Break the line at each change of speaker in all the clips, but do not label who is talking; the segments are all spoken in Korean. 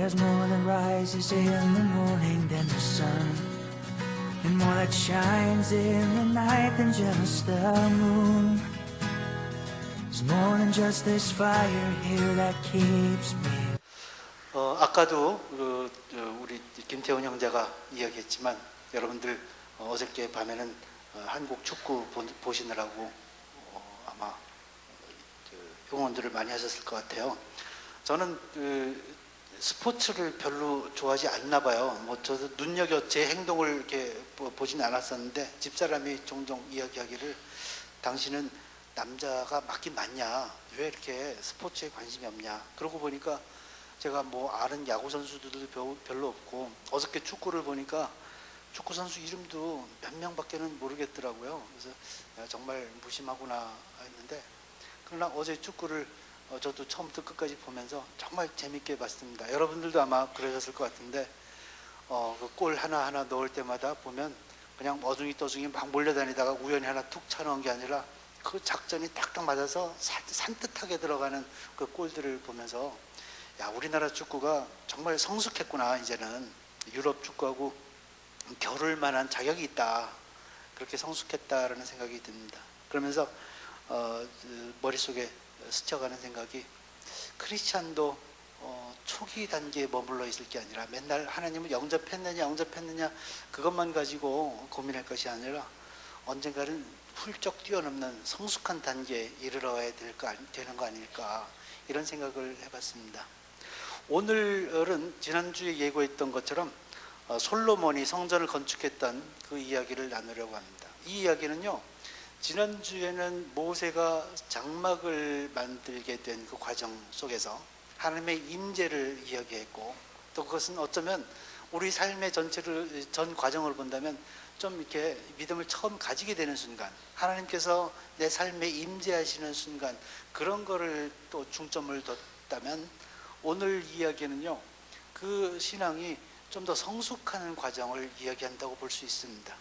There's more that rises in the morning than the sun, and more that shines in the night than just the moon. There's more than just this fire here that keeps me.
아까도 우리 김태훈 형제가 이야기했지만 여러분들 어저께 밤에는 한국 축구 보시느라고 아마 응원들을 많이 하셨을 것 같아요. 저는 스포츠를 별로 좋아하지 않나 봐요. 뭐 저도 눈여겨 제 행동을 이렇게 보진 않았었는데 집사람이 종종 이야기하기를 당신은 남자가 맞긴 맞냐? 왜 이렇게 스포츠에 관심이 없냐? 그러고 보니까 제가 뭐 아는 야구 선수들도 별로 없고 어저께 축구를 보니까 축구 선수 이름도 몇 명밖에는 모르겠더라고요. 그래서 정말 무심하구나 했는데, 그러나 어제 축구를 저도 처음부터 끝까지 보면서 정말 재밌게 봤습니다. 여러분들도 아마 그러셨을 것 같은데 그 골 하나하나 넣을 때마다 보면 그냥 어중이 떠중이 막 몰려다니다가 우연히 하나 툭 쳐넣은 게 아니라 그 작전이 딱딱 맞아서 산뜻하게 들어가는 그 골들을 보면서 야, 우리나라 축구가 정말 성숙했구나. 이제는 유럽 축구하고 겨룰 만한 자격이 있다. 그렇게 성숙했다라는 생각이 듭니다. 그러면서 머릿속에 스쳐가는 생각이, 크리스찬도 초기 단계에 머물러 있을 게 아니라 맨날 하나님을 영접했느냐 그것만 가지고 고민할 것이 아니라 언젠가는 훌쩍 뛰어넘는 성숙한 단계에 이르러야 되는 거 아닐까, 이런 생각을 해봤습니다. 오늘은 지난주에 예고했던 것처럼 솔로몬이 성전을 건축했던 그 이야기를 나누려고 합니다. 이 이야기는요, 지난주에는 모세가 장막을 만들게 된 그 과정 속에서 하나님의 임재를 이야기했고, 또 그것은 어쩌면 우리 삶의 전 과정을 본다면 좀 이렇게 믿음을 처음 가지게 되는 순간, 하나님께서 내 삶에 임재하시는 순간, 그런 거를 또 중점을 뒀다면 오늘 이야기는요, 그 신앙이 좀 더 성숙하는 과정을 이야기한다고 볼 수 있습니다.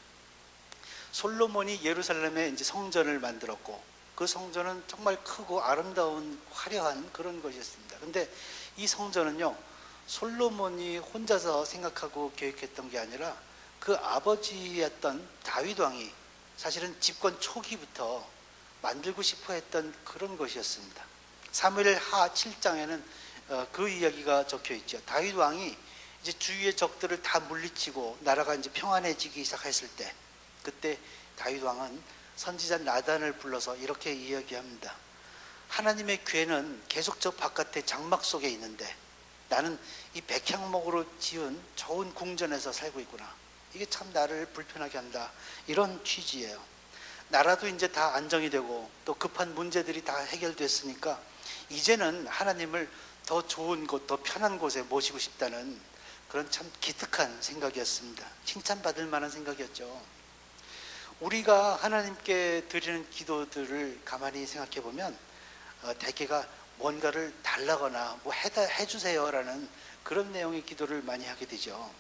솔로몬이 예루살렘에 이제 성전을 만들었고, 그 성전은 정말 크고 아름다운 화려한 그런 것이었습니다. 근데 이 성전은요, 솔로몬이 혼자서 생각하고 계획했던 게 아니라 그 아버지였던 다윗 왕이 사실은 집권 초기부터 만들고 싶어 했던 그런 것이었습니다. 사무엘하 7장에는 그 이야기가 적혀 있죠. 다윗 왕이 이제 주위의 적들을 다 물리치고 나라가 이제 평안해지기 시작했을 때, 그때 다윗 왕은 선지자 나단을 불러서 이렇게 이야기합니다. 하나님의 괴는 계속 저 바깥에 장막 속에 있는데 나는 이 백향목으로 지은 좋은 궁전에서 살고 있구나. 이게 참 나를 불편하게 한다. 이런 취지예요. 나라도 이제 다 안정이 되고 또 급한 문제들이 다 해결됐으니까 이제는 하나님을 더 좋은 곳, 더 편한 곳에 모시고 싶다는 그런 참 기특한 생각이었습니다. 칭찬받을 만한 생각이었죠. 우리가 하나님께 드리는 기도들을 가만히 생각해 보면 대개가 뭔가를 달라거나 뭐 해주세요라는 그런 내용의 기도를 많이 하게 되죠.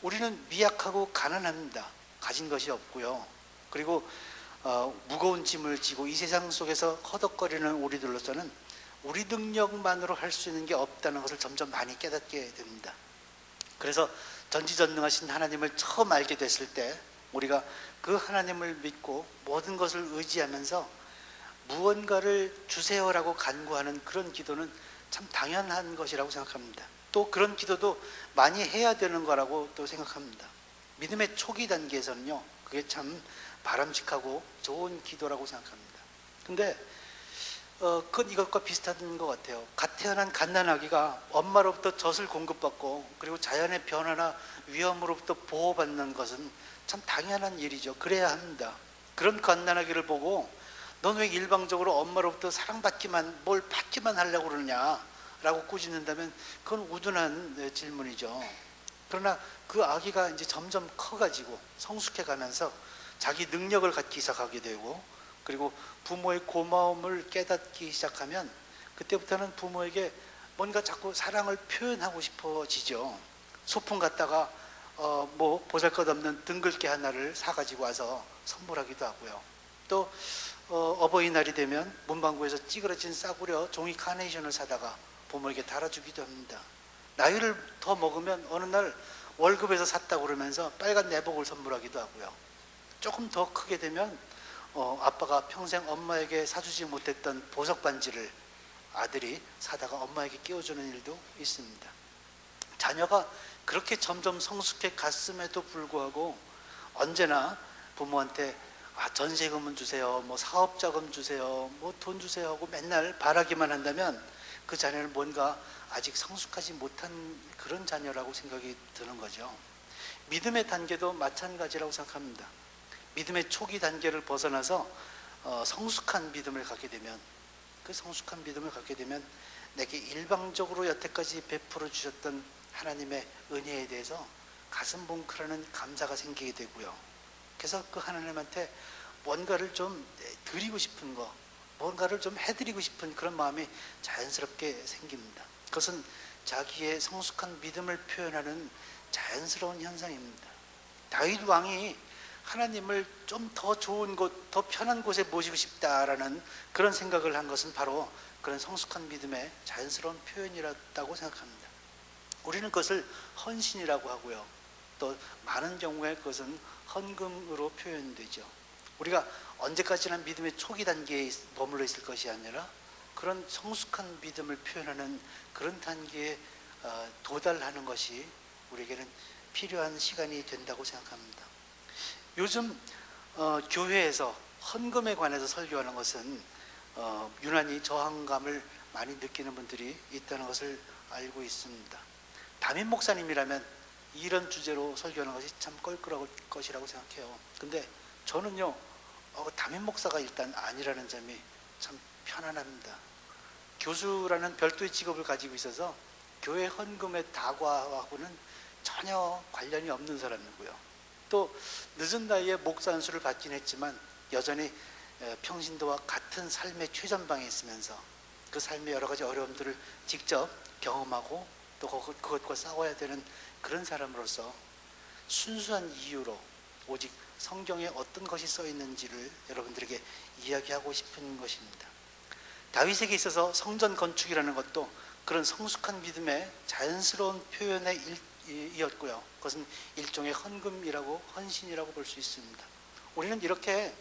우리는 미약하고 가난합니다. 가진 것이 없고요. 그리고 무거운 짐을 지고 이 세상 속에서 허덕거리는 우리들로서는 우리 능력만으로 할 수 있는 게 없다는 것을 점점 많이 깨닫게 됩니다. 그래서 전지전능하신 하나님을 처음 알게 됐을 때 우리가 그 하나님을 믿고 모든 것을 의지하면서 무언가를 주세요라고 간구하는 그런 기도는 참 당연한 것이라고 생각합니다. 또 그런 기도도 많이 해야 되는 거라고 또 생각합니다. 믿음의 초기 단계에서는요, 그게 참 바람직하고 좋은 기도라고 생각합니다. 근데 그건 이것과 비슷한 것 같아요. 갓 태어난 갓난아기가 엄마로부터 젖을 공급받고 그리고 자연의 변화나 위험으로부터 보호받는 것은 참 당연한 일이죠. 그래야 합니다. 그런 갓난아기를 보고 넌 왜 일방적으로 엄마로부터 사랑받기만, 뭘 받기만 하려고 그러냐 라고 꾸짖는다면 그건 우둔한 질문이죠. 그러나 그 아기가 이제 점점 커가지고 성숙해 가면서 자기 능력을 갖기 시작하게 되고, 그리고 부모의 고마움을 깨닫기 시작하면 그때부터는 부모에게 뭔가 자꾸 사랑을 표현하고 싶어지죠. 소풍 갔다가 뭐 보잘것없는 등글개 하나를 사가지고 와서 선물하기도 하고요. 또 어버이날이 되면 문방구에서 찌그러진 싸구려 종이 카네이션을 사다가 부모에게 달아주기도 합니다. 나이를 더 먹으면 어느 날 월급에서 샀다고 그러면서 빨간 내복을 선물하기도 하고요. 조금 더 크게 되면 아빠가 평생 엄마에게 사주지 못했던 보석 반지를 아들이 사다가 엄마에게 끼워주는 일도 있습니다. 자녀가 그렇게 점점 성숙해 갔음에도 불구하고 언제나 부모한테 전세금은 주세요, 뭐 사업자금 주세요, 뭐 돈 주세요 하고 맨날 바라기만 한다면 그 자녀는 뭔가 아직 성숙하지 못한 그런 자녀라고 생각이 드는 거죠. 믿음의 단계도 마찬가지라고 생각합니다. 믿음의 초기 단계를 벗어나서 성숙한 믿음을 갖게 되면, 그 성숙한 믿음을 갖게 되면 내게 일방적으로 여태까지 베풀어 주셨던 하나님의 은혜에 대해서 가슴 뭉클하는 감사가 생기게 되고요. 그래서 그 하나님한테 뭔가를 좀 드리고 싶은 거, 뭔가를 좀 해드리고 싶은 그런 마음이 자연스럽게 생깁니다. 그것은 자기의 성숙한 믿음을 표현하는 자연스러운 현상입니다. 다윗 왕이 하나님을 좀 더 좋은 곳, 더 편한 곳에 모시고 싶다라는 그런 생각을 한 것은 바로 그런 성숙한 믿음의 자연스러운 표현이었다고 생각합니다. 우리는 그것을 헌신이라고 하고요. 또 많은 경우에 그것은 헌금으로 표현되죠. 우리가 언제까지나 믿음의 초기 단계에 머물러 있을 것이 아니라 그런 성숙한 믿음을 표현하는 그런 단계에 도달하는 것이 우리에게는 필요한 시간이 된다고 생각합니다. 요즘 교회에서 헌금에 관해서 설교하는 것은 유난히 저항감을 많이 느끼는 분들이 있다는 것을 알고 있습니다. 담임 목사님이라면 이런 주제로 설교하는 것이 참 껄끄러울 것이라고 생각해요. 근데 저는요, 담임 목사가 일단 아니라는 점이 참 편안합니다. 교수라는 별도의 직업을 가지고 있어서 교회 헌금의 다과하고는 전혀 관련이 없는 사람이고요. 또 늦은 나이에 목사 안수를 받긴 했지만 여전히 평신도와 같은 삶의 최전방에 있으면서 그 삶의 여러 가지 어려움들을 직접 경험하고 또 그것과 싸워야 되는 그런 사람으로서 순수한 이유로 오직 성경에 어떤 것이 써 있는지를 여러분들에게 이야기하고 싶은 것입니다. 다윗에게 있어서 성전 건축이라는 것도 그런 성숙한 믿음의 자연스러운 표현의 이었고요. 그것은 일종의 헌금이라고, 헌신이라고 볼 수 있습니다. 우리는 이렇게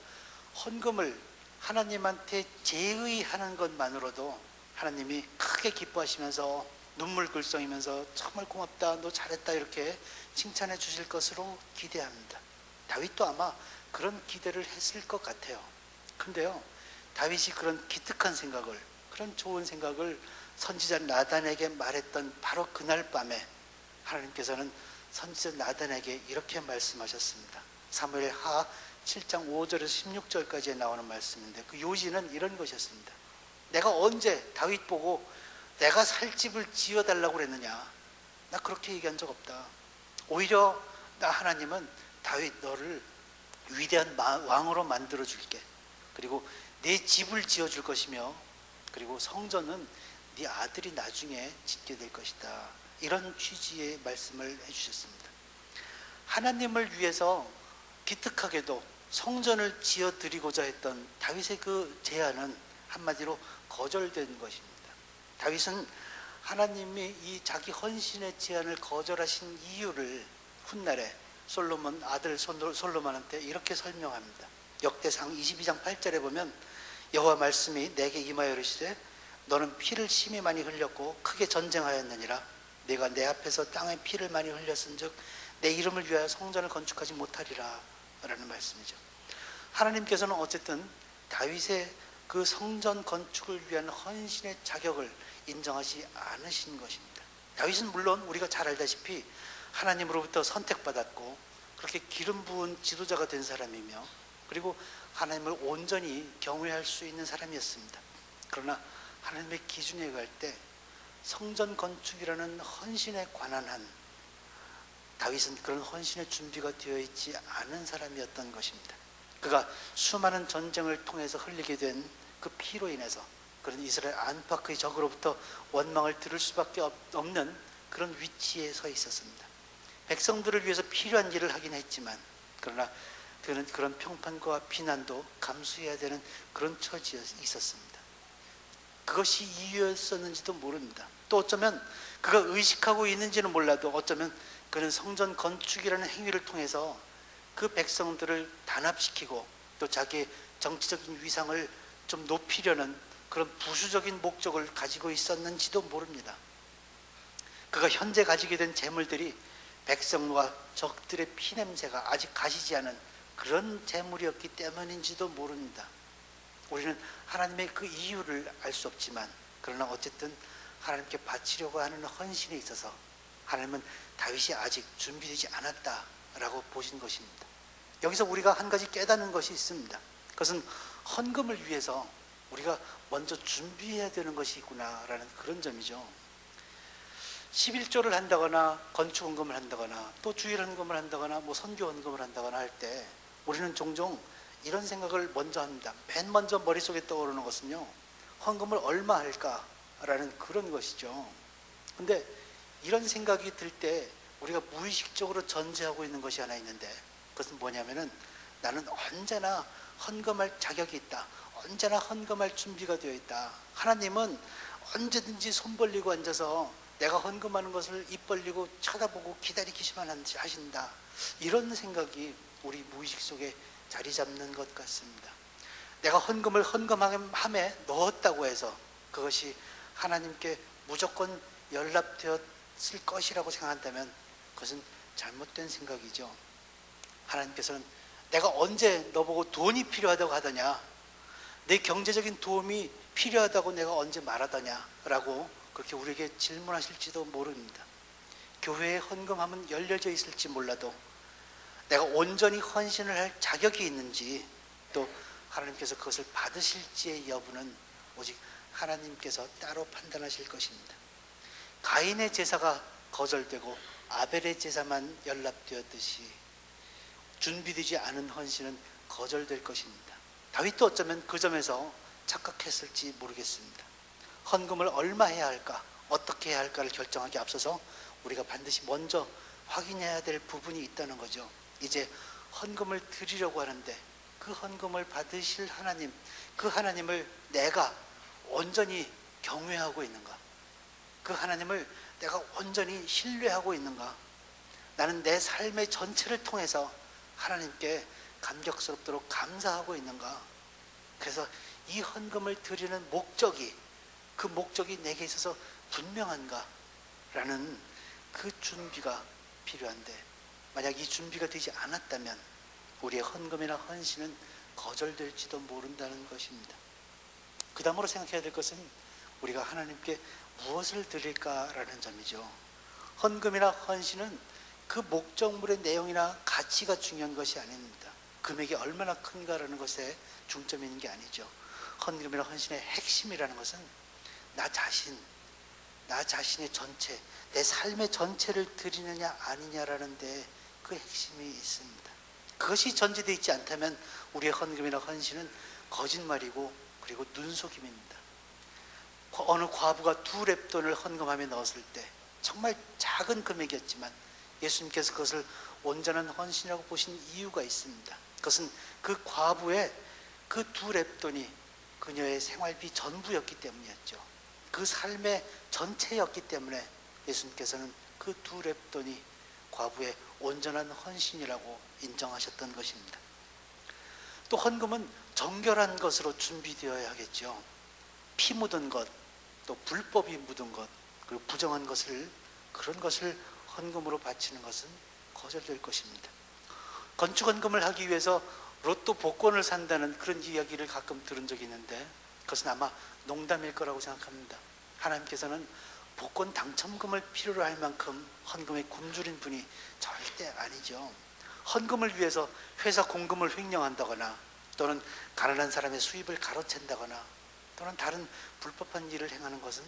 헌금을 하나님한테 제의하는 것만으로도 하나님이 크게 기뻐하시면서 눈물글썽이면서 정말 고맙다, 너 잘했다 이렇게 칭찬해 주실 것으로 기대합니다. 다윗도 아마 그런 기대를 했을 것 같아요. 근데요, 다윗이 그런 기특한 생각을, 그런 좋은 생각을 선지자 나단에게 말했던 바로 그날 밤에 하나님께서는 선지자 나단에게 이렇게 말씀하셨습니다. 사무엘 하 7장 5절에서 16절까지에 나오는 말씀인데 그 요지는 이런 것이었습니다. 내가 언제 다윗 보고 내가 살 집을 지어달라고 그랬느냐? 나 그렇게 얘기한 적 없다. 오히려 나 하나님은 다윗 너를 위대한 왕으로 만들어 줄게. 그리고 내 집을 지어줄 것이며 그리고 성전은 네 아들이 나중에 짓게 될 것이다. 이런 취지의 말씀을 해주셨습니다. 하나님을 위해서 기특하게도 성전을 지어드리고자 했던 다윗의 그 제안은 한마디로 거절된 것입니다. 다윗은 하나님이 이 자기 헌신의 제안을 거절하신 이유를 훗날에 솔로몬 아들 솔로몬한테 이렇게 설명합니다. 역대상 22장 8절에 보면 여호와 말씀이 내게 임하여 이르시되 너는 피를 심히 많이 흘렸고 크게 전쟁하였느니라. 내가 내 앞에서 땅에 피를 많이 흘렸은즉 내 이름을 위하여 성전을 건축하지 못하리라 라는 말씀이죠. 하나님께서는 어쨌든 다윗의 그 성전 건축을 위한 헌신의 자격을 인정하지 않으신 것입니다. 다윗은 물론 우리가 잘 알다시피 하나님으로부터 선택받았고 그렇게 기름 부은 지도자가 된 사람이며 그리고 하나님을 온전히 경외할 수 있는 사람이었습니다. 그러나 하나님의 기준에 갈 때 성전 건축이라는 헌신에 관한 한 다윗은 그런 헌신의 준비가 되어 있지 않은 사람이었던 것입니다. 그가 수많은 전쟁을 통해서 흘리게 된 그 피로 인해서 그런 이스라엘 안팎의 적으로부터 원망을 들을 수밖에 없는 그런 위치에 서 있었습니다. 백성들을 위해서 필요한 일을 하긴 했지만 그러나 그는 그런 평판과 비난도 감수해야 되는 그런 처지에 있었습니다. 그것이 이유였었는지도 모릅니다. 또 어쩌면 그가 의식하고 있는지는 몰라도 어쩌면 그는 성전 건축이라는 행위를 통해서 그 백성들을 단합시키고 또 자기의 정치적인 위상을 좀 높이려는 그런 부수적인 목적을 가지고 있었는지도 모릅니다. 그가 현재 가지게 된 재물들이 백성과 적들의 피냄새가 아직 가시지 않은 그런 재물이었기 때문인지도 모릅니다. 우리는 하나님의 그 이유를 알 수 없지만 그러나 어쨌든 하나님께 바치려고 하는 헌신에 있어서 하나님은 다윗이 아직 준비되지 않았다라고 보신 것입니다. 여기서 우리가 한 가지 깨닫는 것이 있습니다. 그것은 헌금을 위해서 우리가 먼저 준비해야 되는 것이 있구나라는 그런 점이죠. 11조를 한다거나 건축헌금을 한다거나 또 주일헌금을 한다거나 뭐 선교헌금을 한다거나 할 때 우리는 종종 이런 생각을 먼저 합니다. 맨 먼저 머릿속에 떠오르는 것은요, 헌금을 얼마 할까라는 그런 것이죠. 근데 이런 생각이 들 때 우리가 무의식적으로 전제하고 있는 것이 하나 있는데 그것은 뭐냐면은 나는 언제나 헌금할 자격이 있다. 언제나 헌금할 준비가 되어 있다. 하나님은 언제든지 손 벌리고 앉아서 내가 헌금하는 것을 입 벌리고 쳐다보고 기다리기만 하신다. 이런 생각이 우리 무의식 속에 자리 잡는 것 같습니다. 내가 헌금을 헌금함에 넣었다고 해서 그것이 하나님께 무조건 연락되었을 것이라고 생각한다면 그것은 잘못된 생각이죠. 하나님께서는 내가 언제 너보고 돈이 필요하다고 하더냐, 내 경제적인 도움이 필요하다고 내가 언제 말하더냐 라고 그렇게 우리에게 질문하실지도 모릅니다. 교회에 헌금하면 열려져 있을지 몰라도 내가 온전히 헌신을 할 자격이 있는지 또 하나님께서 그것을 받으실지의 여부는 오직 하나님께서 따로 판단하실 것입니다. 가인의 제사가 거절되고 아벨의 제사만 연락되었듯이 준비되지 않은 헌신은 거절될 것입니다. 다윗도 어쩌면 그 점에서 착각했을지 모르겠습니다. 헌금을 얼마 해야 할까, 어떻게 해야 할까를 결정하기 앞서서 우리가 반드시 먼저 확인해야 될 부분이 있다는 거죠. 이제 헌금을 드리려고 하는데 그 헌금을 받으실 하나님, 그 하나님을 내가 온전히 경외하고 있는가? 그 하나님을 내가 온전히 신뢰하고 있는가? 나는 내 삶의 전체를 통해서 하나님께 감격스럽도록 감사하고 있는가? 그래서 이 헌금을 드리는 목적이, 그 목적이 내게 있어서 분명한가? 라는 그 준비가 필요한데 만약 이 준비가 되지 않았다면 우리의 헌금이나 헌신은 거절될지도 모른다는 것입니다. 그 다음으로 생각해야 될 것은 우리가 하나님께 무엇을 드릴까라는 점이죠. 헌금이나 헌신은 그 목적물의 내용이나 가치가 중요한 것이 아닙니다. 금액이 얼마나 큰가라는 것에 중점이 있는 게 아니죠. 헌금이나 헌신의 핵심이라는 것은 나 자신의 전체, 내 삶의 전체를 드리느냐 아니냐라는 데 그 핵심이 있습니다. 그것이 전제되어 있지 않다면 우리의 헌금이나 헌신은 거짓말이고 그리고 눈속임입니다. 어느 과부가 2렙돈을 헌금함에 넣었을 때 정말 작은 금액이었지만 예수님께서 그것을 온전한 헌신이라고 보신 이유가 있습니다. 그것은 그 과부의 그 2렙돈이 그녀의 생활비 전부였기 때문이었죠. 그 삶의 전체였기 때문에 예수님께서는 그 2렙돈이 과부의 온전한 헌신이라고 인정하셨던 것입니다. 또 헌금은 정결한 것으로 준비되어야 하겠죠. 피 묻은 것, 또 불법이 묻은 것, 그리고 부정한 것을, 그런 것을 헌금으로 바치는 것은 거절될 것입니다. 건축헌금을 하기 위해서 로또 복권을 산다는 그런 이야기를 가끔 들은 적이 있는데 그것은 아마 농담일 거라고 생각합니다. 하나님께서는 복권 당첨금을 필요로 할 만큼 헌금에 굶주린 분이 절대 아니죠. 헌금을 위해서 회사 공금을 횡령한다거나 또는 가난한 사람의 수입을 가로챈다거나 또는 다른 불법한 일을 행하는 것은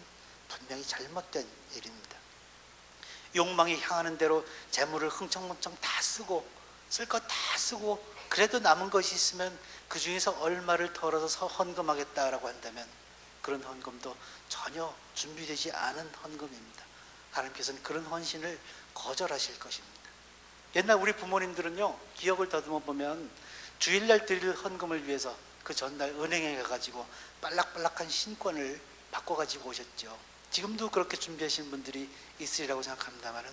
분명히 잘못된 일입니다. 욕망이 향하는 대로 재물을 흥청망청 다 쓰고 쓸 것 다 쓰고 그래도 남은 것이 있으면 그 중에서 얼마를 덜어서 헌금하겠다라고 한다면 그런 헌금도 전혀 준비되지 않은 헌금입니다. 하나님께서는 그런 헌신을 거절하실 것입니다. 옛날 우리 부모님들은요, 기억을 더듬어 보면 주일날 드릴 헌금을 위해서 그 전날 은행에 가가지고 빨락빨락한 신권을 바꿔가지고 오셨죠. 지금도 그렇게 준비하시는 분들이 있으리라고 생각합니다만은,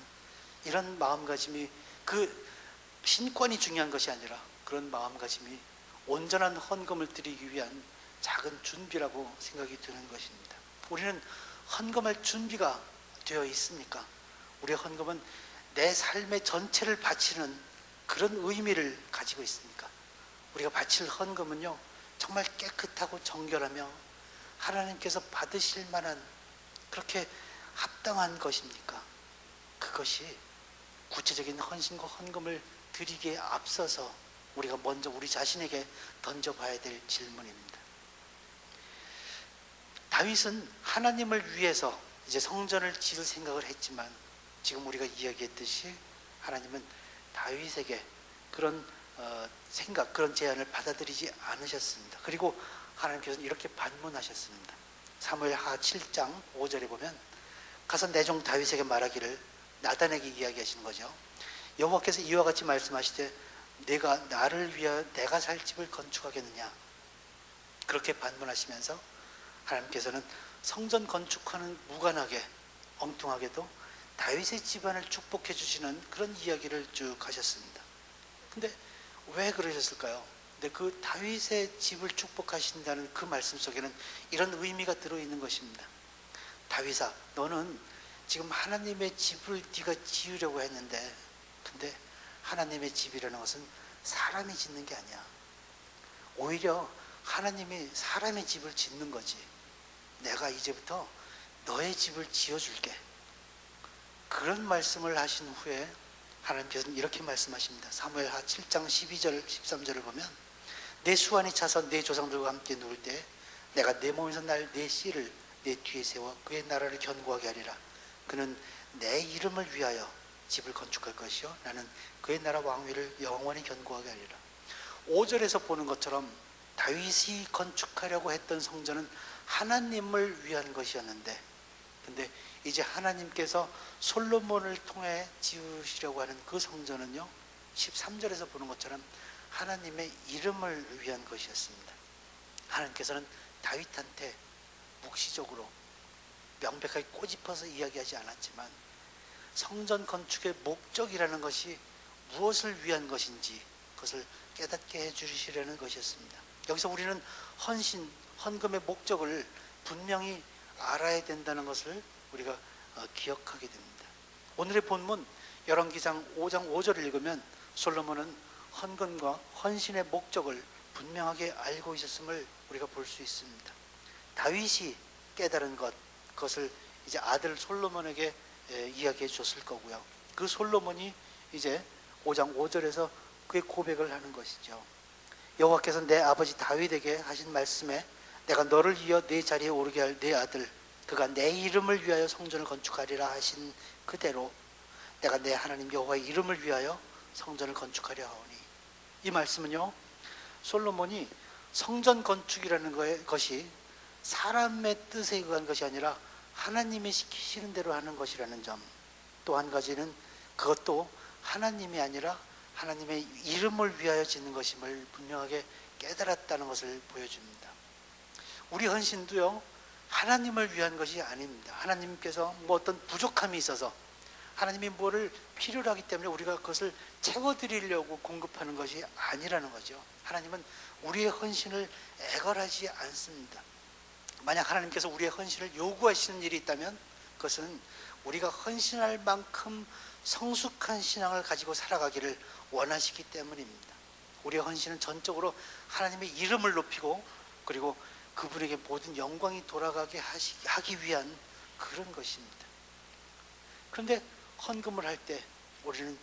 이런 마음가짐이, 그 신권이 중요한 것이 아니라 그런 마음가짐이 온전한 헌금을 드리기 위한 작은 준비라고 생각이 드는 것입니다. 우리는 헌금할 준비가 되어 있습니까? 우리의 헌금은 내 삶의 전체를 바치는 그런 의미를 가지고 있습니까? 우리가 바칠 헌금은요, 정말 깨끗하고 정결하며 하나님께서 받으실 만한, 그렇게 합당한 것입니까? 그것이 구체적인 헌신과 헌금을 드리기에 앞서서 우리가 먼저 우리 자신에게 던져봐야 될 질문입니다. 다윗은 하나님을 위해서 이제 성전을 지을 생각을 했지만, 지금 우리가 이야기했듯이 하나님은 다윗에게 그런 생각, 그런 제안을 받아들이지 않으셨습니다. 그리고 하나님께서는 이렇게 반문하셨습니다. 사무엘하 7장 5절에 보면, 가서 내 종 다윗에게 말하기를, 나단에게 이야기하시는 거죠. 여호와께서 이와 같이 말씀하시되 내가 나를 위하여 내가 살 집을 건축하겠느냐. 그렇게 반문하시면서 하나님께서는 성전 건축하는 무관하게, 엉뚱하게도 다윗의 집안을 축복해 주시는 그런 이야기를 쭉 하셨습니다. 근데 왜 그러셨을까요? 근데 그 다윗의 집을 축복하신다는 그 말씀 속에는 이런 의미가 들어있는 것입니다. 다윗아, 너는 지금 하나님의 집을 네가 지으려고 했는데, 근데 하나님의 집이라는 것은 사람이 짓는 게 아니야. 오히려 하나님이 사람의 집을 짓는 거지. 내가 이제부터 너의 집을 지어줄게. 그런 말씀을 하신 후에 하나님께서는 이렇게 말씀하십니다. 사무엘하 7장 12절 13절을 보면, 내 수완이 차서 내 조상들과 함께 누울 때 내가 내 몸에서 날 내 씨를 내 뒤에 세워 그의 나라를 견고하게 하리라. 그는 내 이름을 위하여 집을 건축할 것이요 나는 그의 나라 왕위를 영원히 견고하게 하리라. 5절에서 보는 것처럼 다윗이 건축하려고 했던 성전은 하나님을 위한 것이었는데, 근데 이제 하나님께서 솔로몬을 통해 지으시려고 하는 그 성전은요, 13절에서 보는 것처럼 하나님의 이름을 위한 것이었습니다. 하나님께서는 다윗한테 묵시적으로 명백하게 꼬집어서 이야기하지 않았지만, 성전 건축의 목적이라는 것이 무엇을 위한 것인지 그것을 깨닫게 해주시려는 것이었습니다. 여기서 우리는 헌신, 헌금의 목적을 분명히 알아야 된다는 것을 우리가 기억하게 됩니다. 오늘의 본문 열왕기상 5장 5절을 읽으면 솔로몬은 헌금과 헌신의 목적을 분명하게 알고 있었음을 우리가 볼 수 있습니다. 다윗이 깨달은 것, 그것을 이제 아들 솔로몬에게 이야기해 줬을 거고요. 그 솔로몬이 이제 5장 5절에서 그의 고백을 하는 것이죠. 여호와께서 내 아버지 다윗에게 하신 말씀에 내가 너를 이어 내 자리에 오르게 할 내 아들, 그가 내 이름을 위하여 성전을 건축하리라 하신 그대로 내가 내 하나님 여호와의 이름을 위하여 성전을 건축하려 하오니. 이 말씀은요, 솔로몬이 성전 건축이라는 것이 사람의 뜻에 의한 것이 아니라 하나님이 시키시는 대로 하는 것이라는 점, 또 한 가지는 그것도 하나님이 아니라 하나님의 이름을 위하여 짓는 것임을 분명하게 깨달았다는 것을 보여줍니다. 우리 헌신도요, 하나님을 위한 것이 아닙니다. 하나님께서 뭐 어떤 부족함이 있어서 하나님이 뭐를 필요로 하기 때문에 우리가 그것을 채워드리려고 공급하는 것이 아니라는 거죠. 하나님은 우리의 헌신을 애걸하지 않습니다. 만약 하나님께서 우리의 헌신을 요구하시는 일이 있다면 그것은 우리가 헌신할 만큼 성숙한 신앙을 가지고 살아가기를 원하시기 때문입니다. 우리의 헌신은 전적으로 하나님의 이름을 높이고 그리고 그분에게 모든 영광이 돌아가게 하기 위한 그런 것입니다. 그런데 헌금을 할 때 우리는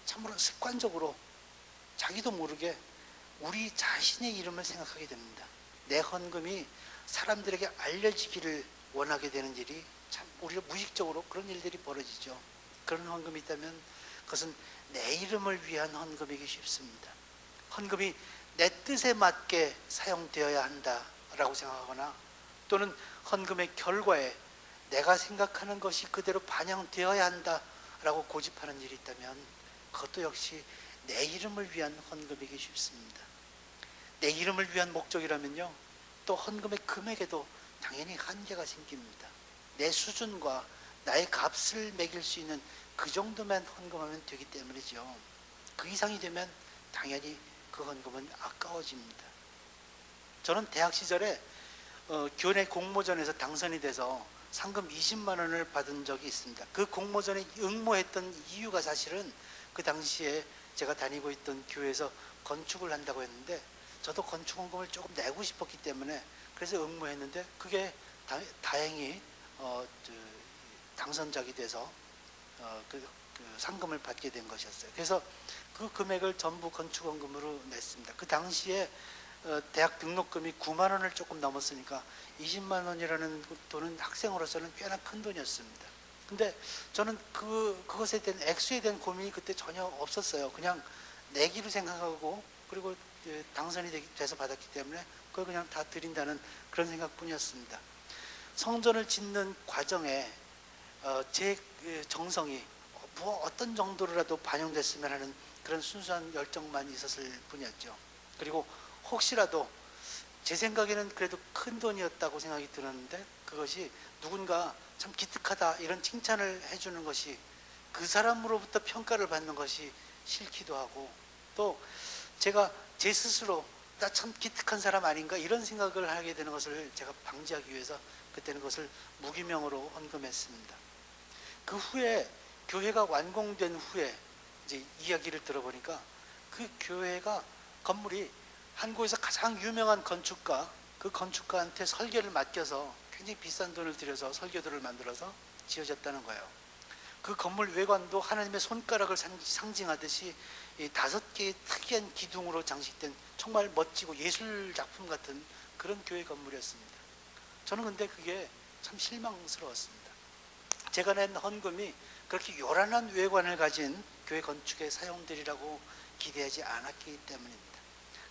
참으로 습관적으로 자기도 모르게 우리 자신의 이름을 생각하게 됩니다. 내 헌금이 사람들에게 알려지기를 원하게 되는 일이 참 우리가 무의식적으로 그런 일들이 벌어지죠. 그런 헌금이 있다면 그것은 내 이름을 위한 헌금이기 쉽습니다. 헌금이 내 뜻에 맞게 사용되어야 한다라고 생각하거나 또는 헌금의 결과에 내가 생각하는 것이 그대로 반영되어야 한다라고 고집하는 일이 있다면 그것도 역시 내 이름을 위한 헌금이기 쉽습니다. 내 이름을 위한 목적이라면요, 또 헌금의 금액에도 당연히 한계가 생깁니다. 내 수준과 나의 값을 매길 수 있는 그 정도만 헌금하면 되기 때문이죠. 그 이상이 되면 당연히 그 헌금은 아까워집니다. 저는 대학 시절에 교내 공모전에서 당선이 돼서 상금 20만 원을 받은 적이 있습니다. 그 공모전에 응모했던 이유가 사실은 그 당시에 제가 다니고 있던 교회에서 건축을 한다고 했는데 저도 건축헌금을 조금 내고 싶었기 때문에 그래서 응모했는데 그게 다행히 당선작이 돼서 그 상금을 받게 된 것이었어요. 그래서 그 금액을 전부 건축헌금으로 냈습니다. 그 당시에 대학 등록금이 9만 원을 조금 넘었으니까 20만 원이라는 돈은 학생으로서는 꽤나 큰 돈이었습니다. 근데 저는 그것에 대한 액수에 대한 고민이 그때 전혀 없었어요. 그냥 내기로 생각하고 그리고 당선이 돼서 받았기 때문에 그걸 그냥 다 드린다는 그런 생각뿐이었습니다. 성전을 짓는 과정에 제 정성이 어떤 정도로라도 반영됐으면 하는 그런 순수한 열정만 있었을 뿐이었죠. 그리고 혹시라도 제 생각에는 그래도 큰 돈이었다고 생각이 들었는데 그것이 누군가 참 기특하다 이런 칭찬을 해주는 것이 그 사람으로부터 평가를 받는 것이 싫기도 하고 또 제가 제 스스로 나 참 기특한 사람 아닌가 이런 생각을 하게 되는 것을 제가 방지하기 위해서 그때는 그것을 무기명으로 헌금했습니다. 그 후에 교회가 완공된 후에 이제 이야기를 들어보니까 그 교회가 건물이 한국에서 가장 유명한 건축가 그 건축가한테 설계를 맡겨서 굉장히 비싼 돈을 들여서 설계도를 만들어서 지어졌다는 거예요. 그 건물 외관도 하나님의 손가락을 상징하듯이 이 5개의 특이한 기둥으로 장식된 정말 멋지고 예술 작품 같은 그런 교회 건물이었습니다. 저는 근데 그게 참 실망스러웠습니다. 제가 낸 헌금이 그렇게 요란한 외관을 가진 교회 건축에 사용되리라고 기대하지 않았기 때문입니다.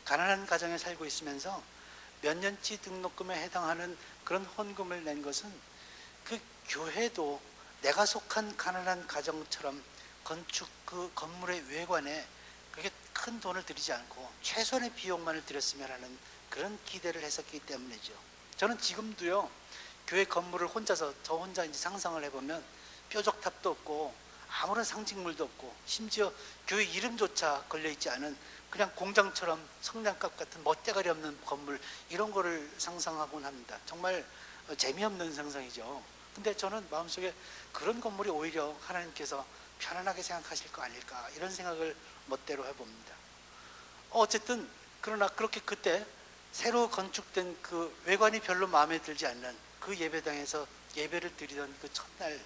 가난한 가정에 살고 있으면서 몇 년치 등록금에 해당하는 그런 헌금을 낸 것은 그 교회도 내가 속한 가난한 가정처럼 건축 그 건물의 외관에 그렇게 큰 돈을 들이지 않고 최소한의 비용만을 들였으면 하는 그런 기대를 했었기 때문이죠. 저는 지금도요 교회 건물을 저 혼자 이제 상상을 해보면 뾰족탑도 없고 아무런 상징물도 없고 심지어 교회 이름조차 걸려있지 않은 그냥 공장처럼 성냥갑 같은 멋대가리 없는 건물 이런 거를 상상하곤 합니다. 정말 재미없는 상상이죠. 근데 저는 마음속에 그런 건물이 오히려 하나님께서 편안하게 생각하실 거 아닐까 이런 생각을 멋대로 해봅니다. 어쨌든 그러나 그렇게 그때 새로 건축된 그 외관이 별로 마음에 들지 않는 그 예배당에서 예배를 드리던 그 첫날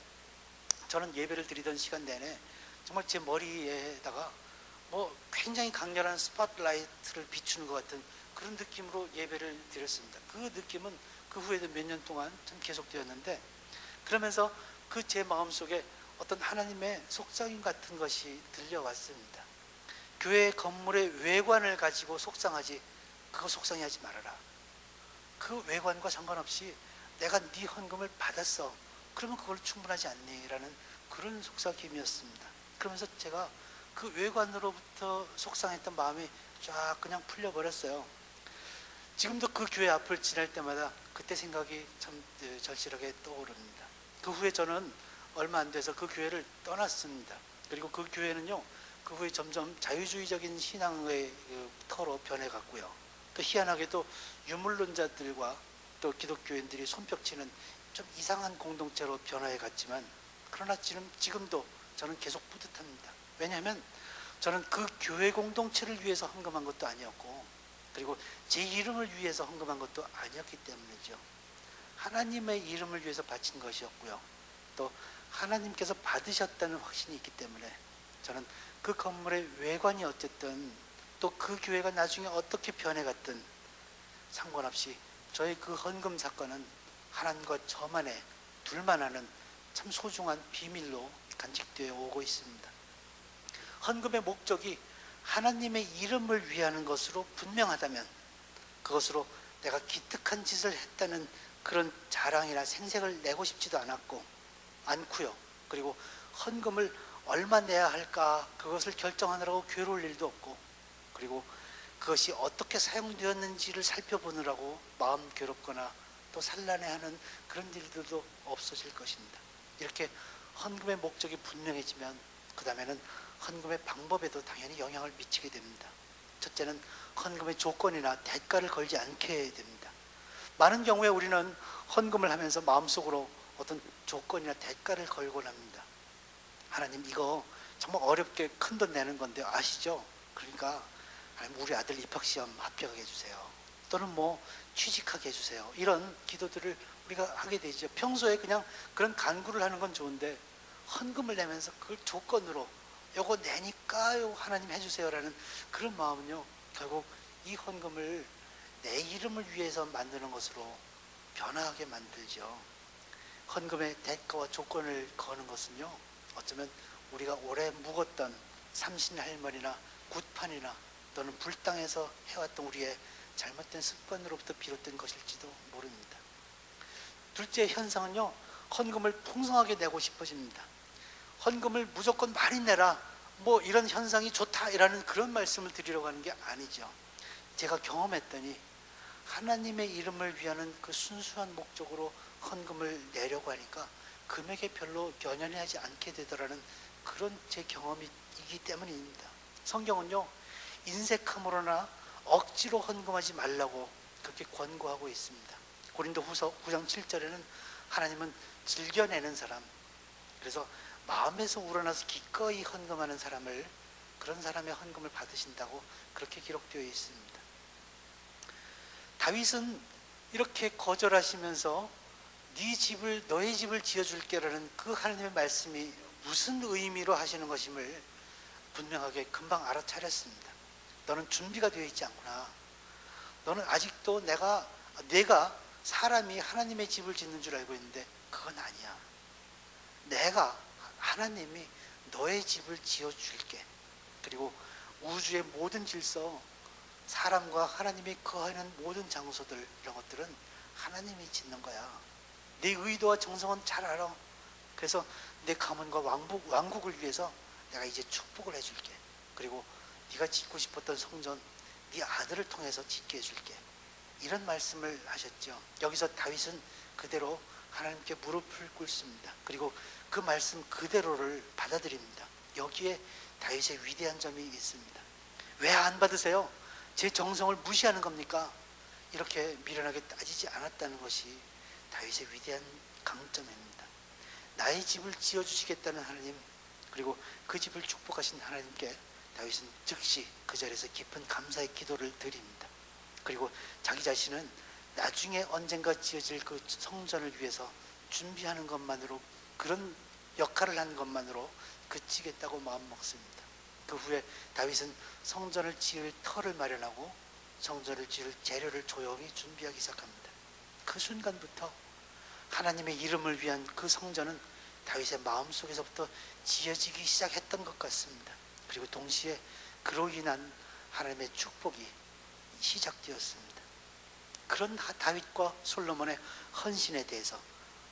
저는 예배를 드리던 시간 내내 정말 제 머리에다가 뭐 굉장히 강렬한 스팟라이트를 비추는 것 같은 그런 느낌으로 예배를 드렸습니다. 그 느낌은 그 후에도 몇 년 동안 좀 계속되었는데 그러면서 그 제 마음속에 어떤 하나님의 속삭임 같은 것이 들려왔습니다. 교회 건물의 외관을 가지고 속상하지 그거 속상해하지 말아라. 그 외관과 상관없이 내가 네 헌금을 받았어. 그러면 그걸 충분하지 않니? 라는 그런 속삭임이었습니다. 그러면서 제가 그 외관으로부터 속상했던 마음이 쫙 그냥 풀려버렸어요. 지금도 그 교회 앞을 지날 때마다 그때 생각이 참 절실하게 떠오릅니다. 그 후에 저는 얼마 안 돼서 그 교회를 떠났습니다. 그리고 그 교회는요 그 후에 점점 자유주의적인 신앙의 터로 변해갔고요. 또 희한하게도 유물론자들과 또 기독교인들이 손뼉치는 좀 이상한 공동체로 변화해 갔지만 그러나 지금도 저는 계속 뿌듯합니다. 왜냐하면 저는 그 교회 공동체를 위해서 헌금한 것도 아니었고 그리고 제 이름을 위해서 헌금한 것도 아니었기 때문이죠. 하나님의 이름을 위해서 바친 것이었고요. 또 하나님께서 받으셨다는 확신이 있기 때문에 저는 그 건물의 외관이 어쨌든 또 그 교회가 나중에 어떻게 변해갔든 상관없이 저의 그 헌금 사건은 하나님과 저만의 둘만 아는 참 소중한 비밀로 간직되어 오고 있습니다. 헌금의 목적이 하나님의 이름을 위하는 것으로 분명하다면 그것으로 내가 기특한 짓을 했다는 그런 자랑이나 생색을 내고 싶지도 않고요. 그리고 헌금을 얼마 내야 할까 그것을 결정하느라고 괴로울 일도 없고 그리고 그것이 어떻게 사용되었는지를 살펴보느라고 마음 괴롭거나 또 산란해하는 그런 일들도 없어질 것입니다. 이렇게 헌금의 목적이 분명해지면 그 다음에는 헌금의 방법에도 당연히 영향을 미치게 됩니다. 첫째는 헌금의 조건이나 대가를 걸지 않게 됩니다. 많은 경우에 우리는 헌금을 하면서 마음속으로 어떤 조건이나 대가를 걸곤 합니다. 하나님, 이거 정말 어렵게 큰 돈 내는 건데 아시죠? 그러니까 하나님, 우리 아들 입학시험 합격하게 해주세요. 또는 뭐 취직하게 해주세요. 이런 기도들을 우리가 하게 되죠. 평소에 그냥 그런 간구를 하는 건 좋은데 헌금을 내면서 그걸 조건으로 요거 내니까요 하나님 해주세요라는 그런 마음은요, 결국 이 헌금을 내 이름을 위해서 만드는 것으로 변화하게 만들죠. 헌금의 대가와 조건을 거는 것은요, 어쩌면 우리가 오래 묵었던 삼신할머니나 굿판이나 또는 불당에서 해왔던 우리의 잘못된 습관으로부터 비롯된 것일지도 모릅니다. 둘째 현상은요, 헌금을 풍성하게 내고 싶어집니다. 헌금을 무조건 많이 내라, 뭐 이런 현상이 좋다라는 그런 말씀을 드리려고 하는 게 아니죠. 제가 경험했더니 하나님의 이름을 위하는 그 순수한 목적으로 헌금을 내려고 하니까 금액에 별로 연연하지 않게 되더라는 그런 제 경험이기 때문입니다. 성경은요, 인색함으로나 억지로 헌금하지 말라고 그렇게 권고하고 있습니다. 고린도후서 9장 7절에는 하나님은 즐겨내는 사람, 그래서 마음에서 우러나서 기꺼이 헌금하는 사람을, 그런 사람의 헌금을 받으신다고 그렇게 기록되어 있습니다. 다윗은 이렇게 거절하시면서 네 집을, 너의 집을 지어줄게라는 그 하나님의 말씀이 무슨 의미로 하시는 것임을 분명하게 금방 알아차렸습니다. 너는 준비가 되어 있지 않구나. 너는 아직도 내가 사람이 하나님의 집을 짓는 줄 알고 있는데 그건 아니야. 내가, 하나님이 너의 집을 지어줄게. 그리고 우주의 모든 질서, 사람과 하나님이 거하는 모든 장소들, 이런 것들은 하나님이 짓는 거야. 네 의도와 정성은 잘 알아. 그래서 내 가문과 왕국을 위해서 내가 이제 축복을 해줄게. 그리고 네가 짓고 싶었던 성전, 네 아들을 통해서 짓게 해줄게. 이런 말씀을 하셨죠. 여기서 다윗은 그대로 하나님께 무릎을 꿇습니다. 그리고 그 말씀 그대로를 받아들입니다. 여기에 다윗의 위대한 점이 있습니다. 왜 안 받으세요? 제 정성을 무시하는 겁니까? 이렇게 미련하게 따지지 않았다는 것이 다윗의 위대한 강점입니다. 나의 집을 지어주시겠다는 하나님, 그리고 그 집을 축복하신 하나님께 다윗은 즉시 그 자리에서 깊은 감사의 기도를 드립니다. 그리고 자기 자신은 나중에 언젠가 지어질 그 성전을 위해서 준비하는 것만으로, 그런 역할을 하는 것만으로 그치겠다고 마음먹습니다. 그 후에 다윗은 성전을 지을 터를 마련하고 성전을 지을 재료를 조용히 준비하기 시작합니다. 그 순간부터 하나님의 이름을 위한 그 성전은 다윗의 마음속에서부터 지어지기 시작했던 것 같습니다. 그리고 동시에 그로 인한 하나님의 축복이 시작되었습니다. 그런 다윗과 솔로몬의 헌신에 대해서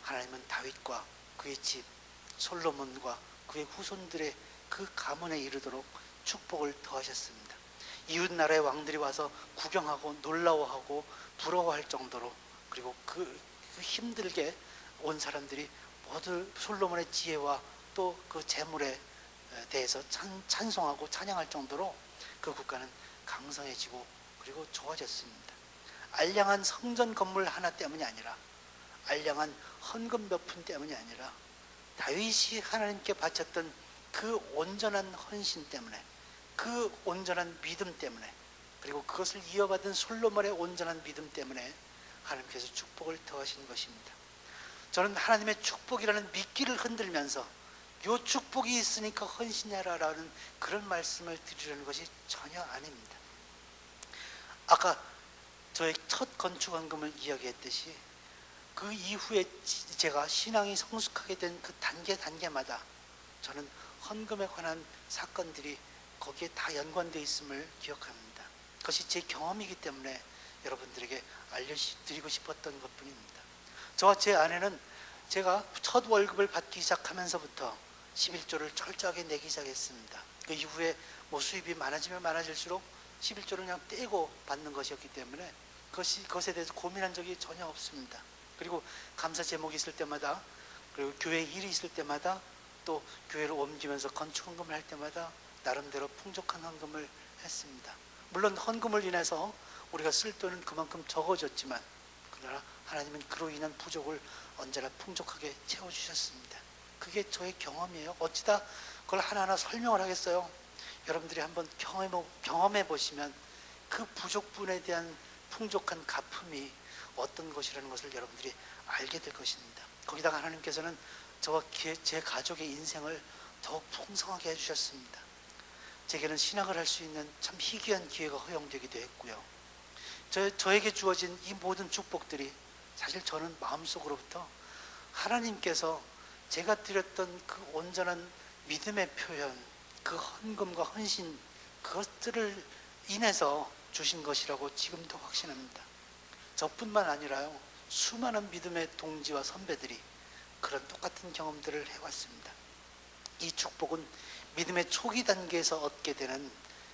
하나님은 다윗과 그의 집, 솔로몬과 그의 후손들의 그 가문에 이르도록 축복을 더하셨습니다. 이웃 나라의 왕들이 와서 구경하고 놀라워하고 부러워할 정도로, 그리고 그 힘들게 온 사람들이 모두 솔로몬의 지혜와 또 그 재물에 대해서 찬송하고 찬양할 정도로 그 국가는 강성해지고 그리고 좋아졌습니다. 알량한 성전 건물 하나 때문이 아니라, 알량한 헌금 몇 푼 때문이 아니라, 다윗이 하나님께 바쳤던 그 온전한 헌신 때문에, 그 온전한 믿음 때문에, 그리고 그것을 이어받은 솔로몬의 온전한 믿음 때문에 하나님께서 축복을 더하신 것입니다. 저는 하나님의 축복이라는 미끼를 흔들면서 요 축복이 있으니까 헌신해라라는 그런 말씀을 드리려는 것이 전혀 아닙니다. 아까 저의 첫 건축헌금을 이야기했듯이 그 이후에 제가 신앙이 성숙하게 된 그 단계마다 저는 헌금에 관한 사건들이 거기에 다 연관되어 있음을 기억합니다. 그것이 제 경험이기 때문에 여러분들에게 알려드리고 싶었던 것뿐입니다. 저와 제 아내는 제가 첫 월급을 받기 시작하면서부터 11조를 철저하게 내기 시작했습니다. 그 이후에 뭐 수입이 많아지면 많아질수록 11조를 그냥 떼고 받는 것이었기 때문에 그것에 대해서 고민한 적이 전혀 없습니다. 그리고 감사 제목이 있을 때마다, 그리고 교회 일이 있을 때마다, 또 교회를 옮기면서 건축 헌금을 할 때마다 나름대로 풍족한 헌금을 했습니다. 물론 헌금을 인해서 우리가 쓸 돈은 그만큼 적어졌지만, 그러나 하나님은 그로 인한 부족을 언제나 풍족하게 채워주셨습니다. 그게 저의 경험이에요. 어찌다 그걸 하나하나 설명을 하겠어요. 여러분들이 한번 경험해 보시면 그 부족분에 대한 풍족한 갚음이 어떤 것이라는 것을 여러분들이 알게 될 것입니다. 거기다가 하나님께서는 저와 제 가족의 인생을 더욱 풍성하게 해주셨습니다. 제게는 신학을 할 수 있는 참 희귀한 기회가 허용되기도 했고요. 저에게 주어진 이 모든 축복들이 사실 저는 마음속으로부터 하나님께서 제가 드렸던 그 온전한 믿음의 표현, 그 헌금과 헌신, 그것들을 인해서 주신 것이라고 지금도 확신합니다. 저뿐만 아니라요, 수많은 믿음의 동지와 선배들이 그런 똑같은 경험들을 해왔습니다. 이 축복은 믿음의 초기 단계에서 얻게 되는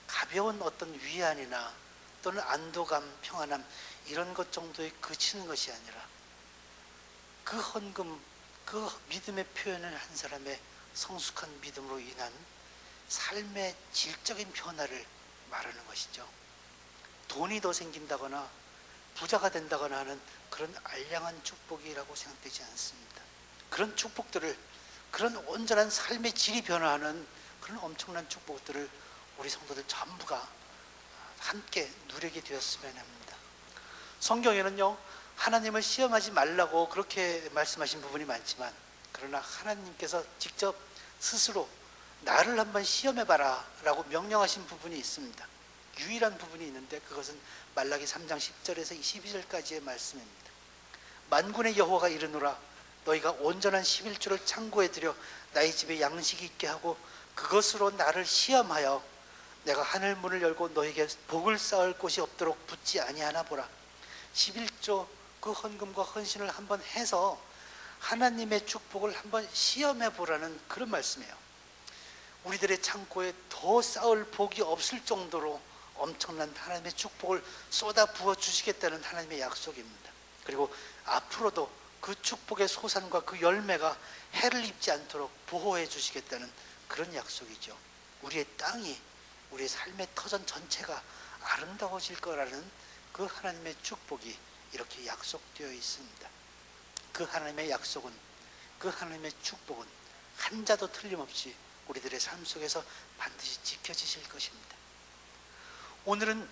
가벼운 어떤 위안이나 또는 안도감, 평안함, 이런 것 정도에 그치는 것이 아니라 그 헌금, 그 믿음의 표현을 한 사람의 성숙한 믿음으로 인한 삶의 질적인 변화를 말하는 것이죠. 돈이 더 생긴다거나 부자가 된다거나 하는 그런 알량한 축복이라고 생각되지 않습니다. 그런 축복들을, 그런 온전한 삶의 질이 변화하는 그런 엄청난 축복들을 우리 성도들 전부가 함께 누리게 되었으면 합니다. 성경에는요, 하나님을 시험하지 말라고 그렇게 말씀하신 부분이 많지만, 그러나 하나님께서 직접 스스로 나를 한번 시험해봐라 라고 명령하신 부분이 있습니다. 유일한 부분이 있는데 그것은 말라기 3장 10절에서 22절까지의 말씀입니다. 만군의 여호와가 이르노라, 너희가 온전한 11조를 창고에 들여 나의 집에 양식이 있게 하고 그것으로 나를 시험하여 내가 하늘 문을 열고 너에게 복을 쌓을 곳이 없도록 붙지 아니하나 보라. 11조 그 헌금과 헌신을 한번 해서 하나님의 축복을 한번 시험해 보라는 그런 말씀이에요. 우리들의 창고에 더 쌓을 복이 없을 정도로 엄청난 하나님의 축복을 쏟아 부어 주시겠다는 하나님의 약속입니다. 그리고 앞으로도 그 축복의 소산과 그 열매가 해를 입지 않도록 보호해 주시겠다는 그런 약속이죠. 우리의 땅이, 우리의 삶의 터전 전체가 아름다워질 거라는 그 하나님의 축복이 이렇게 약속되어 있습니다. 그 하나님의 약속은, 그 하나님의 축복은 한 자도 틀림없이 우리들의 삶 속에서 반드시 지켜지실 것입니다. 오늘은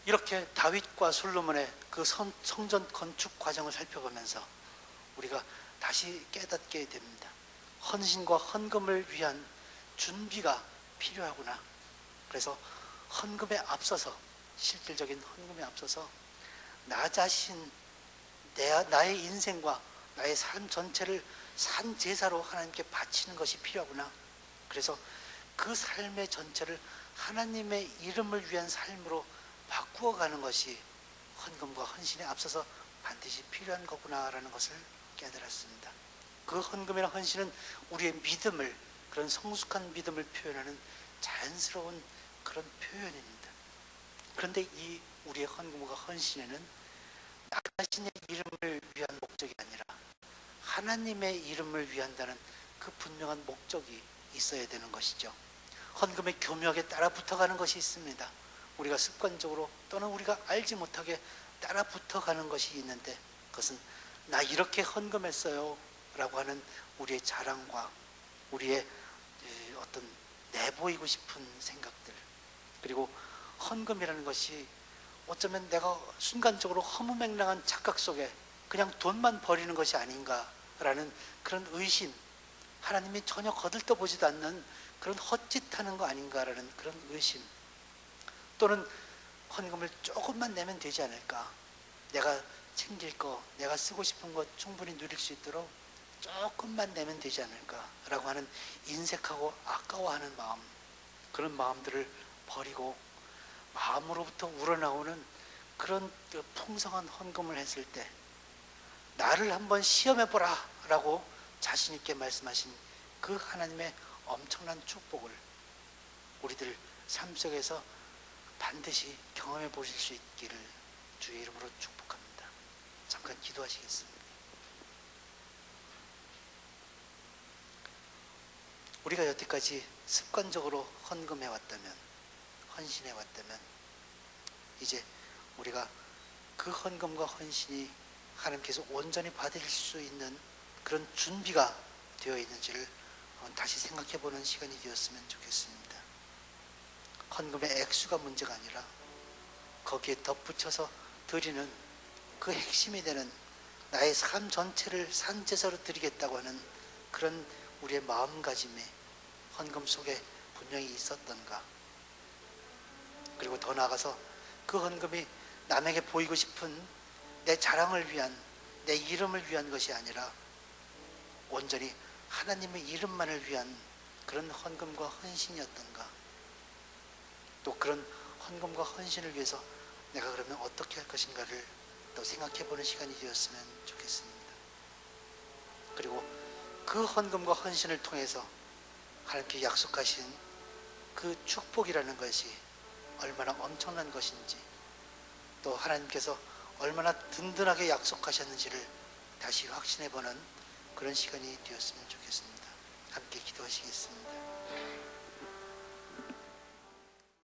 이렇게 다윗과 솔로몬의 그 성전 건축 과정을 살펴보면서 우리가 다시 깨닫게 됩니다. 헌신과 헌금을 위한 준비가 필요하구나. 그래서 헌금에 앞서서, 실질적인 헌금에 앞서서 나 자신, 나의 인생과 나의 삶 전체를 산 제사로 하나님께 바치는 것이 필요하구나. 그래서 그 삶의 전체를 하나님의 이름을 위한 삶으로 바꾸어가는 것이 헌금과 헌신에 앞서서 반드시 필요한 거구나라는 것을 깨달았습니다. 그 헌금이나 헌신은 우리의 믿음을, 그런 성숙한 믿음을 표현하는 자연스러운 그런 표현입니다. 그런데 이 우리의 헌금과 헌신에는 나 자신의 이름을 위한 목적이 아니라 하나님의 이름을 위한다는 그 분명한 목적이 있어야 되는 것이죠. 헌금의 교묘하게 따라 붙어가는 것이 있습니다. 우리가 습관적으로 또는 우리가 알지 못하게 따라 붙어가는 것이 있는데, 그것은 나 이렇게 헌금했어요 라고 하는 우리의 자랑과 우리의 어떤 내보이고 싶은 생각들, 그리고 헌금이라는 것이 어쩌면 내가 순간적으로 허무맹랑한 착각 속에 그냥 돈만 버리는 것이 아닌가라는 그런 의심, 하나님이 전혀 거들떠보지도 않는 그런 헛짓하는 거 아닌가라는 그런 의심, 또는 헌금을 조금만 내면 되지 않을까, 내가 챙길 거, 내가 쓰고 싶은 것 충분히 누릴 수 있도록 조금만 내면 되지 않을까라고 하는 인색하고 아까워하는 마음, 그런 마음들을 버리고 마음으로부터 우러나오는 그런 풍성한 헌금을 했을 때 나를 한번 시험해보라 라고 자신 있게 말씀하신 그 하나님의 엄청난 축복을 우리들 삶 속에서 반드시 경험해 보실 수 있기를 주의 이름으로 축복합니다. 잠깐 기도하시겠습니다. 우리가 여태까지 습관적으로 헌금해 왔다면, 헌신해 왔다면, 이제 우리가 그 헌금과 헌신이 하나님께서 온전히 받으실 수 있는 그런 준비가 되어 있는지를 다시 생각해 보는 시간이 되었으면 좋겠습니다. 헌금의 액수가 문제가 아니라 거기에 덧붙여서 드리는 그 핵심이 되는 나의 삶 전체를 산제사로 드리겠다고 하는 그런 우리의 마음가짐이 헌금 속에 분명히 있었던가. 그리고 더 나아가서 그 헌금이 남에게 보이고 싶은 내 자랑을 위한, 내 이름을 위한 것이 아니라 온전히 하나님의 이름만을 위한 그런 헌금과 헌신이었던가. 또 그런 헌금과 헌신을 위해서 내가 그러면 어떻게 할 것인가를 또 생각해 보는 시간이 되었으면 좋겠습니다. 그리고 그 헌금과 헌신을 통해서 하나님께 약속하신 그 축복이라는 것이 얼마나 엄청난 것인지, 또 하나님께서 얼마나 든든하게 약속하셨는지를 다시 확신해 보는 그런 시간이 되었으면 좋겠습니다. 함께 기도하시겠습니다.